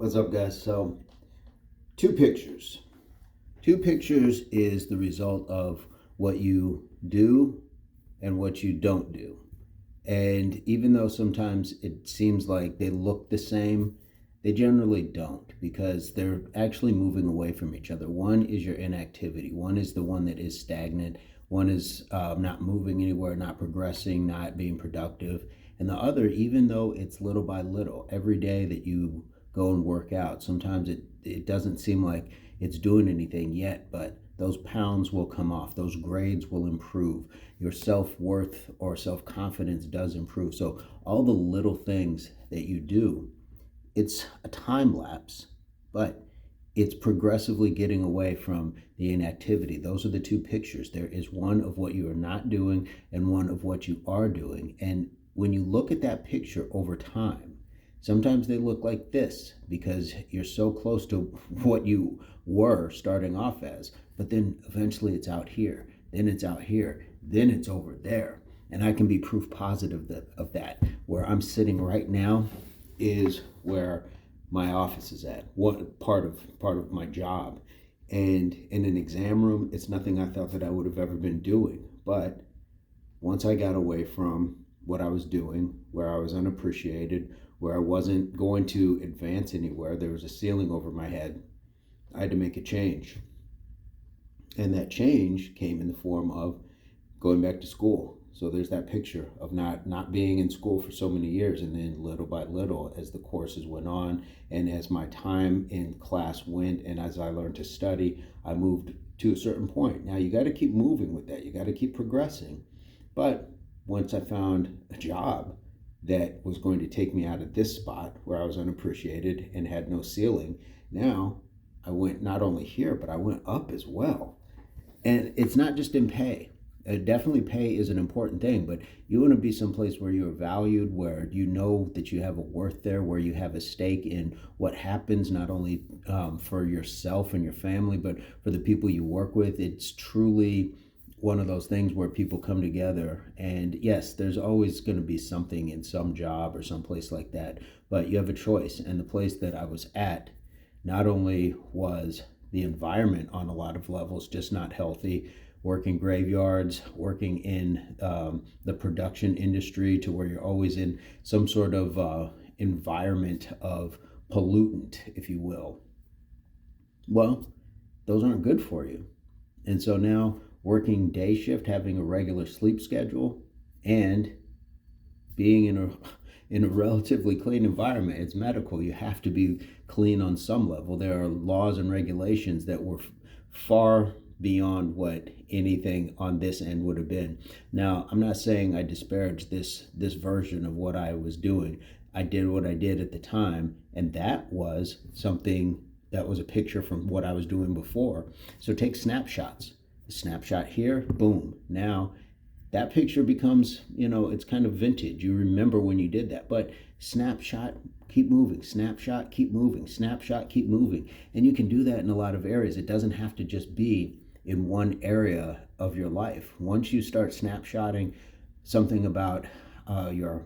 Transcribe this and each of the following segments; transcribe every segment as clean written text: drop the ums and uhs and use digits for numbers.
What's up, guys? So, two pictures. Two pictures is the result of what you do and what you don't do. And even though sometimes it seems like they look the same, they generally don't because they're actually moving away from each other. One is your inactivity, one is the one that is stagnant, one is not moving anywhere, not progressing, not being productive. And the other, even though it's little by little, every day that you go and work out, sometimes it doesn't seem like it's doing anything yet, but those pounds will come off, those grades will improve, your self-worth or self-confidence does improve. So all the little things that you do, it's a time lapse, but it's progressively getting away from the inactivity. Those are the two pictures. There is one of what you are not doing and one of what you are doing. And when you look at that picture over time, sometimes they look like this because you're so close to what you were starting off as, but then eventually it's out here, then it's out here, then it's over there. And I can be proof positive of that. Where I'm sitting right now is where my office is at, what part of my job. And in an exam room, it's nothing I thought that I would have ever been doing. But once I got away from what I was doing, where I was unappreciated, where I wasn't going to advance anywhere, there was a ceiling over my head, I had to make a change. And that change came in the form of going back to school. So there's that picture of not being in school for so many years, and then little by little, as the courses went on and as my time in class went and as I learned to study, I moved to a certain point. Now you got to keep moving with that. You got to keep progressing. But once I found a job that was going to take me out of this spot where I was unappreciated and had no ceiling, now I went not only here, but I went up as well. And it's not just in pay. Definitely pay is an important thing, but you want to be someplace where you're valued, where you know that you have a worth there, where you have a stake in what happens, not only for yourself and your family, but for the people you work with. It's truly one of those things where people come together. And yes, there's always going to be something in some job or some place like that, but you have a choice. And the place that I was at, not only was the environment on a lot of levels just not healthy, working graveyards, working in the production industry to where you're always in some sort of environment of pollutant, if you will. Well, those aren't good for you. And so now working day shift, having a regular sleep schedule, and being in a relatively clean environment. It's medical. You have to be clean on some level. There are laws and regulations that were far beyond what anything on this end would have been. Now, I'm not saying I disparage this version of what I was doing. I did what I did at the time, and that was something that was a picture from what I was doing before. So take snapshots. A snapshot here, boom. Now that picture becomes, it's kind of vintage. You remember when you did that, but snapshot, keep moving, snapshot, keep moving, snapshot, keep moving. And you can do that in a lot of areas. It doesn't have to just be in one area of your life. Once you start snapshotting something about your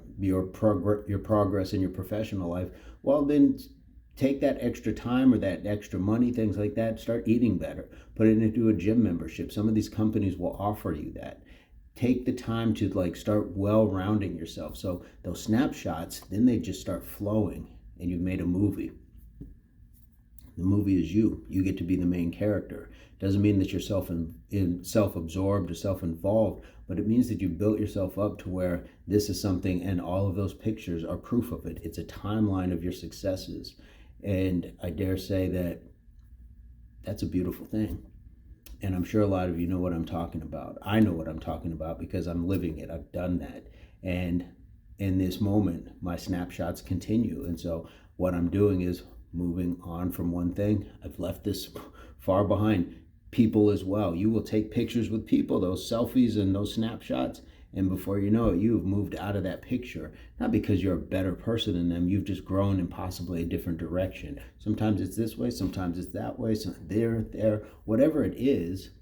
progress in your professional life, well, then take that extra time or that extra money, things like that, start eating better, put it into a gym membership. Some of these companies will offer you that. Take the time to start well-rounding yourself. So those snapshots, then they just start flowing and you've made a movie. The movie is you. You get to be the main character. Doesn't mean that you're self-absorbed or self-involved, but it means that you built yourself up to where this is something, and all of those pictures are proof of it. It's a timeline of your successes. And I dare say that that's a beautiful thing. And I'm sure a lot of you know what I'm talking about. I know what I'm talking about because I'm living it. I've done that. And in this moment, my snapshots continue. And so what I'm doing is moving on from one thing. I've left this far behind. People as well. You will take pictures with people, those selfies and those snapshots, and before you know it, you've moved out of that picture. Not because you're a better person than them, you've just grown in possibly a different direction. Sometimes it's this way, sometimes it's that way, so there, whatever it is,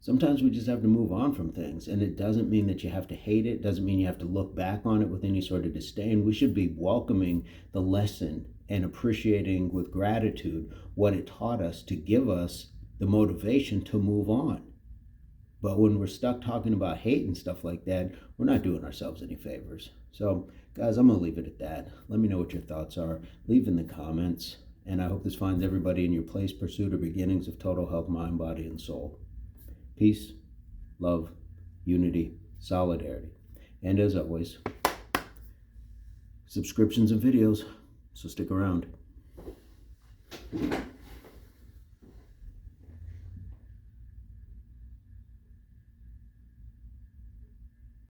Sometimes we just have to move on from things, and it doesn't mean that you have to hate it. It doesn't mean you have to look back on it with any sort of disdain. We should be welcoming the lesson and appreciating with gratitude what it taught us to give us the motivation to move on. But when we're stuck talking about hate and stuff like that, we're not doing ourselves any favors. So, guys, I'm going to leave it at that. Let me know what your thoughts are. Leave in the comments. And I hope this finds everybody in your place, pursuit, or beginnings of total health, mind, body, and soul. Peace, love, unity, solidarity. And as always, subscriptions and videos. So stick around.